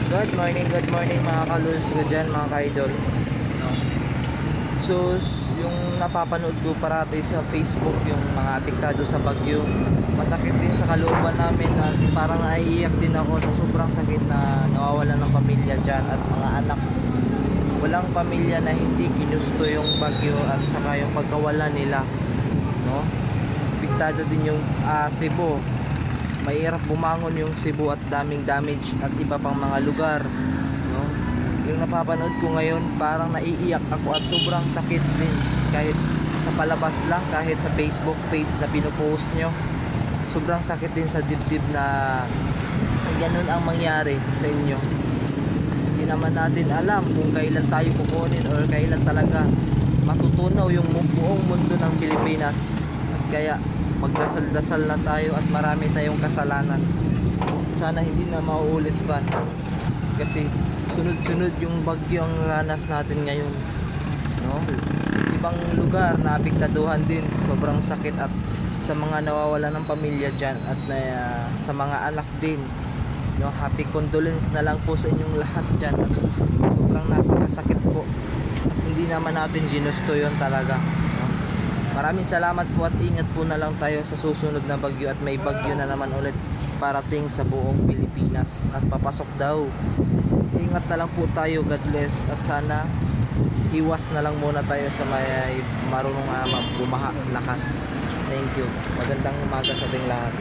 Good morning mga kalus ko dyan, mga ka-idol. No? So, yung napapanood ko parati sa Facebook, yung mga apektado sa bagyo, masakit din sa kalooban namin at parang naiiyak din ako sa sobrang sakit na nawawalan ng pamilya dyan at mga anak. Walang pamilya na hindi ginusto yung bagyo at saka yung pagkawala nila. No? Apektado din yung Cebu. Mahirap bumangon yung Cebu at daming damage at iba pang mga lugar, no? Yung napapanood ko ngayon parang naiiyak ako at sobrang sakit din kahit sa palabas lang, kahit sa Facebook page na pinupost nyo, sobrang sakit din sa dibdib na ganun ang mangyari sa inyo. Hindi naman natin alam kung kailan tayo kukunin or kailan talaga matutunaw yung buong mundo ng Pilipinas. At kaya magdasal-dasal na tayo at marami tayong kasalanan. Sana hindi na mauulit pa. Kasi sunod-sunod yung bagyo ang ranas natin ngayon. No? Ibang lugar na apektaduhan din. Sobrang sakit at sa mga nawawala ng pamilya dyan at sa mga anak din. No, happy condolence na lang po sa inyong lahat dyan. Sobrang napakasakit po. At hindi naman natin ginusto yun talaga. Maraming salamat po at ingat po na lang tayo sa susunod na bagyo at may bagyo na naman ulit parating sa buong Pilipinas at papasok daw. Ingat na lang po tayo, God bless, at sana iwas na lang muna tayo sa may marunong bumaha lakas. Thank you. Magandang umaga sa ating lahat.